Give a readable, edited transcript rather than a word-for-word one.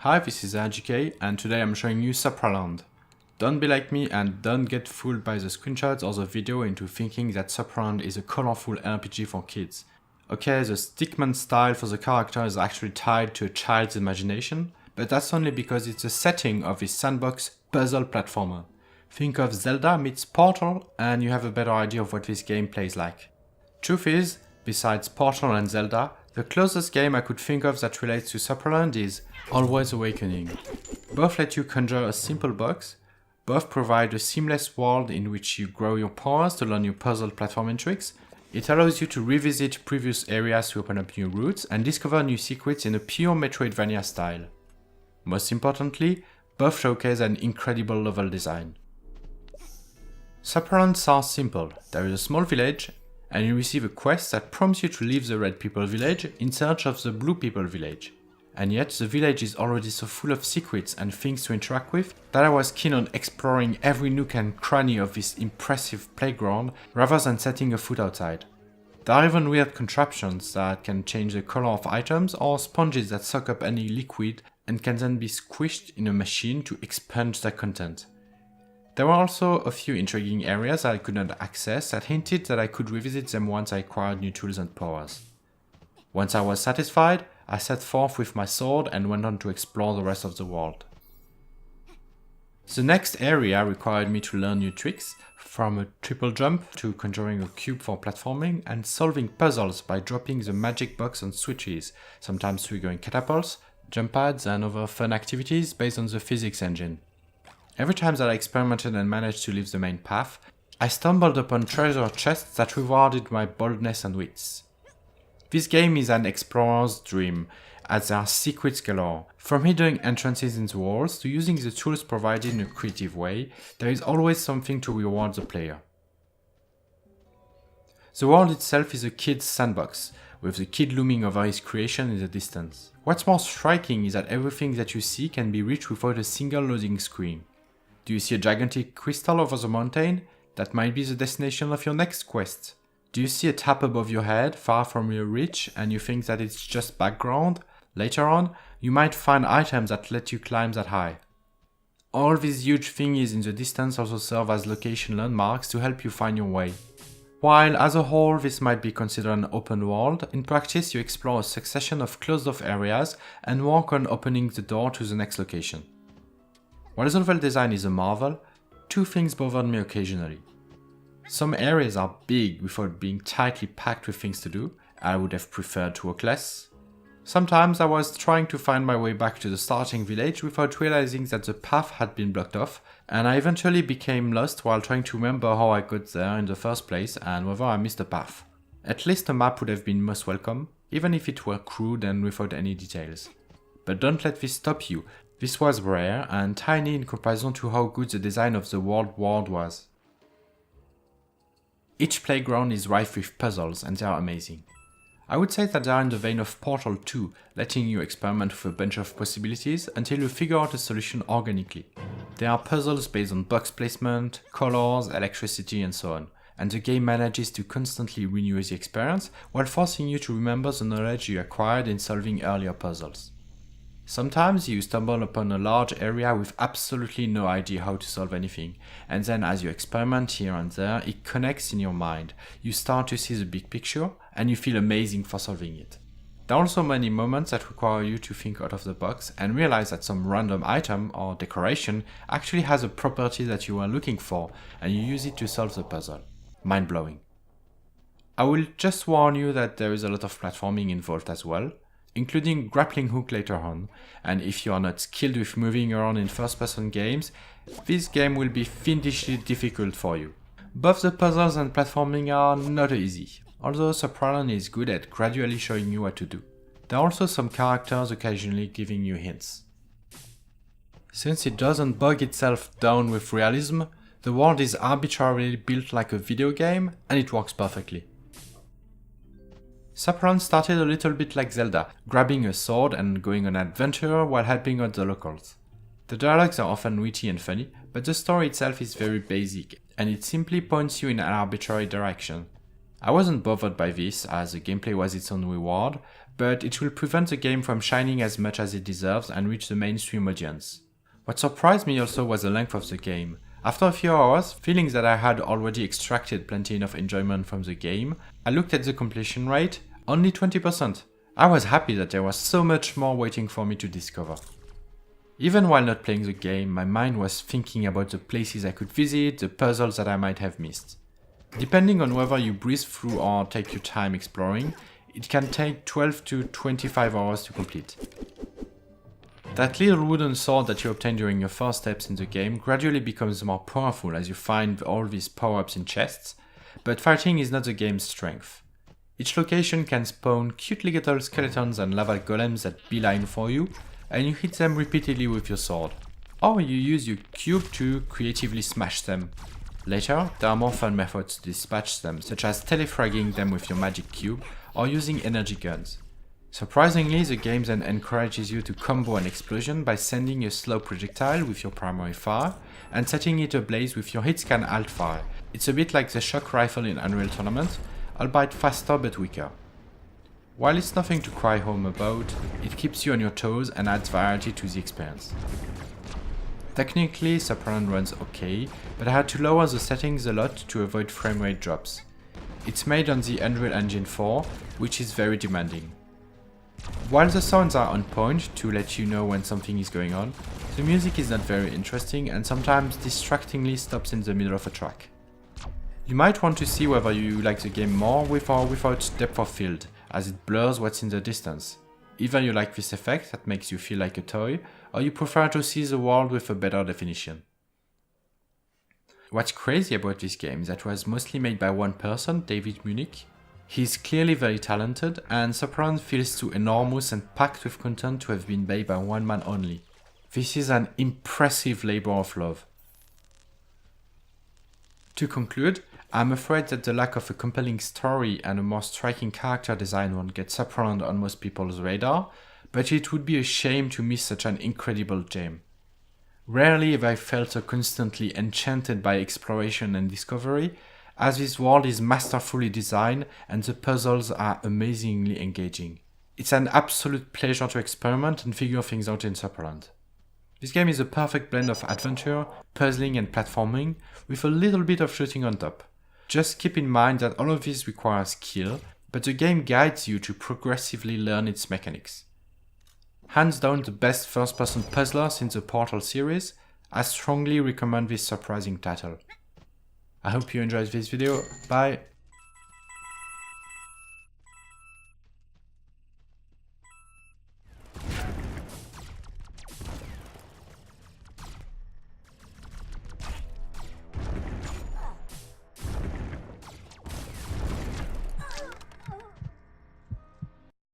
Hi, this is RGK and today I'm showing you Supraland. Don't be like me and don't get fooled by the screenshots or the video into thinking that Supraland is a colorful RPG for kids. Okay, the stickman style for the character is actually tied to a child's imagination, but that's only because it's a setting of this sandbox puzzle platformer. Think of Zelda meets Portal and you have a better idea of what this game plays like. Truth is, besides Portal and Zelda, the closest game I could think of that relates to Supraland is Always Awakening. Both let you conjure a simple box, both provide a seamless world in which you grow your powers to learn your puzzle platforming tricks. It allows you to revisit previous areas to open up new routes and discover new secrets in a pure Metroidvania style. Most importantly, both showcase an incredible level design. Supraland sounds simple. There is a small village, and you receive a quest that prompts you to leave the Red People Village in search of the Blue People Village. And yet the village is already so full of secrets and things to interact with that I was keen on exploring every nook and cranny of this impressive playground rather than setting a foot outside. There are even weird contraptions that can change the color of items or sponges that suck up any liquid and can then be squished in a machine to expunge their content. There were also a few intriguing areas I could not access that hinted that I could revisit them once I acquired new tools and powers. Once I was satisfied, I set forth with my sword and went on to explore the rest of the world. The next area required me to learn new tricks, from a triple jump to conjuring a cube for platforming and solving puzzles by dropping the magic box on switches, sometimes triggering catapults, jump pads and other fun activities based on the physics engine. Every time that I experimented and managed to leave the main path, I stumbled upon treasure chests that rewarded my boldness and wits. This game is an explorer's dream, as there are secrets galore. From hidden entrances in the walls to using the tools provided in a creative way, there is always something to reward the player. The world itself is a kid's sandbox, with the kid looming over his creation in the distance. What's more striking is that everything that you see can be reached without a single loading screen. Do you see a gigantic crystal over the mountain? That might be the destination of your next quest. Do you see a tap above your head, far from your reach, and you think that it's just background? Later on, you might find items that let you climb that high. All these huge thingies in the distance also serve as location landmarks to help you find your way. While as a whole this might be considered an open world, in practice you explore a succession of closed-off areas and work on opening the door to the next location. While the level design is a marvel, two things bothered me occasionally. Some areas are big without being tightly packed with things to do. I would have preferred to work less. Sometimes I was trying to find my way back to the starting village without realizing that the path had been blocked off, and I eventually became lost while trying to remember how I got there in the first place and whether I missed a path. At least a map would have been most welcome, even if it were crude and without any details. But don't let this stop you. This was rare and tiny in comparison to how good the design of the world was. Each playground is rife with puzzles and they are amazing. I would say that they are in the vein of Portal 2, letting you experiment with a bunch of possibilities until you figure out a solution organically. There are puzzles based on box placement, colors, electricity and so on, and the game manages to constantly renew the experience while forcing you to remember the knowledge you acquired in solving earlier puzzles. Sometimes you stumble upon a large area with absolutely no idea how to solve anything, and then as you experiment here and there, it connects in your mind. You start to see the big picture, and you feel amazing for solving it. There are also many moments that require you to think out of the box and realize that some random item or decoration actually has a property that you are looking for, and you use it to solve the puzzle. Mind-blowing. I will just warn you that there is a lot of platforming involved as well, including grappling hook later on, and if you are not skilled with moving around in first-person games, this game will be fiendishly difficult for you. Both the puzzles and platforming are not easy, although Supraland is good at gradually showing you what to do. There are also some characters occasionally giving you hints. Since it doesn't bog itself down with realism, the world is arbitrarily built like a video game, and it works perfectly. Supraland started a little bit like Zelda, grabbing a sword and going on an adventure while helping out the locals. The dialogues are often witty and funny, but the story itself is very basic, and it simply points you in an arbitrary direction. I wasn't bothered by this, as the gameplay was its own reward, but it will prevent the game from shining as much as it deserves and reach the mainstream audience. What surprised me also was the length of the game. After a few hours, feeling that I had already extracted plenty enough enjoyment from the game, I looked at the completion rate, only 20%. I was happy that there was so much more waiting for me to discover. Even while not playing the game, my mind was thinking about the places I could visit, the puzzles that I might have missed. Depending on whether you breeze through or take your time exploring, it can take 12 to 25 hours to complete. That little wooden sword that you obtain during your first steps in the game gradually becomes more powerful as you find all these power-ups in chests, but fighting is not the game's strength. Each location can spawn cute little skeletons and lava golems that beeline for you, and you hit them repeatedly with your sword. Or you use your cube to creatively smash them. Later, there are more fun methods to dispatch them, such as telefragging them with your magic cube or using energy guns. Surprisingly, the game then encourages you to combo an explosion by sending a slow projectile with your primary fire and setting it ablaze with your hitscan alt fire. It's a bit like the shock rifle in Unreal Tournament, albeit faster but weaker. While it's nothing to cry home about, it keeps you on your toes and adds variety to the experience. Technically, Supraland runs okay, but I had to lower the settings a lot to avoid frame rate drops. It's made on the Unreal Engine 4, which is very demanding. While the sounds are on point to let you know when something is going on, the music is not very interesting and sometimes distractingly stops in the middle of a track. You might want to see whether you like the game more with or without depth of field, as it blurs what's in the distance. Either you like this effect that makes you feel like a toy, or you prefer to see the world with a better definition. What's crazy about this game is that it was mostly made by one person, David Munich. He's clearly very talented, and Supraland feels too enormous and packed with content to have been made by one man only. This is an impressive labor of love. To conclude, I'm afraid that the lack of a compelling story and a more striking character design won't get Supraland on most people's radar, but it would be a shame to miss such an incredible gem. Rarely have I felt so constantly enchanted by exploration and discovery, as this world is masterfully designed and the puzzles are amazingly engaging. It's an absolute pleasure to experiment and figure things out in Supraland. This game is a perfect blend of adventure, puzzling and platforming, with a little bit of shooting on top. Just keep in mind that all of this requires skill, but the game guides you to progressively learn its mechanics. Hands down the best first-person puzzler since the Portal series, I strongly recommend this surprising title. I hope you enjoyed this video, bye!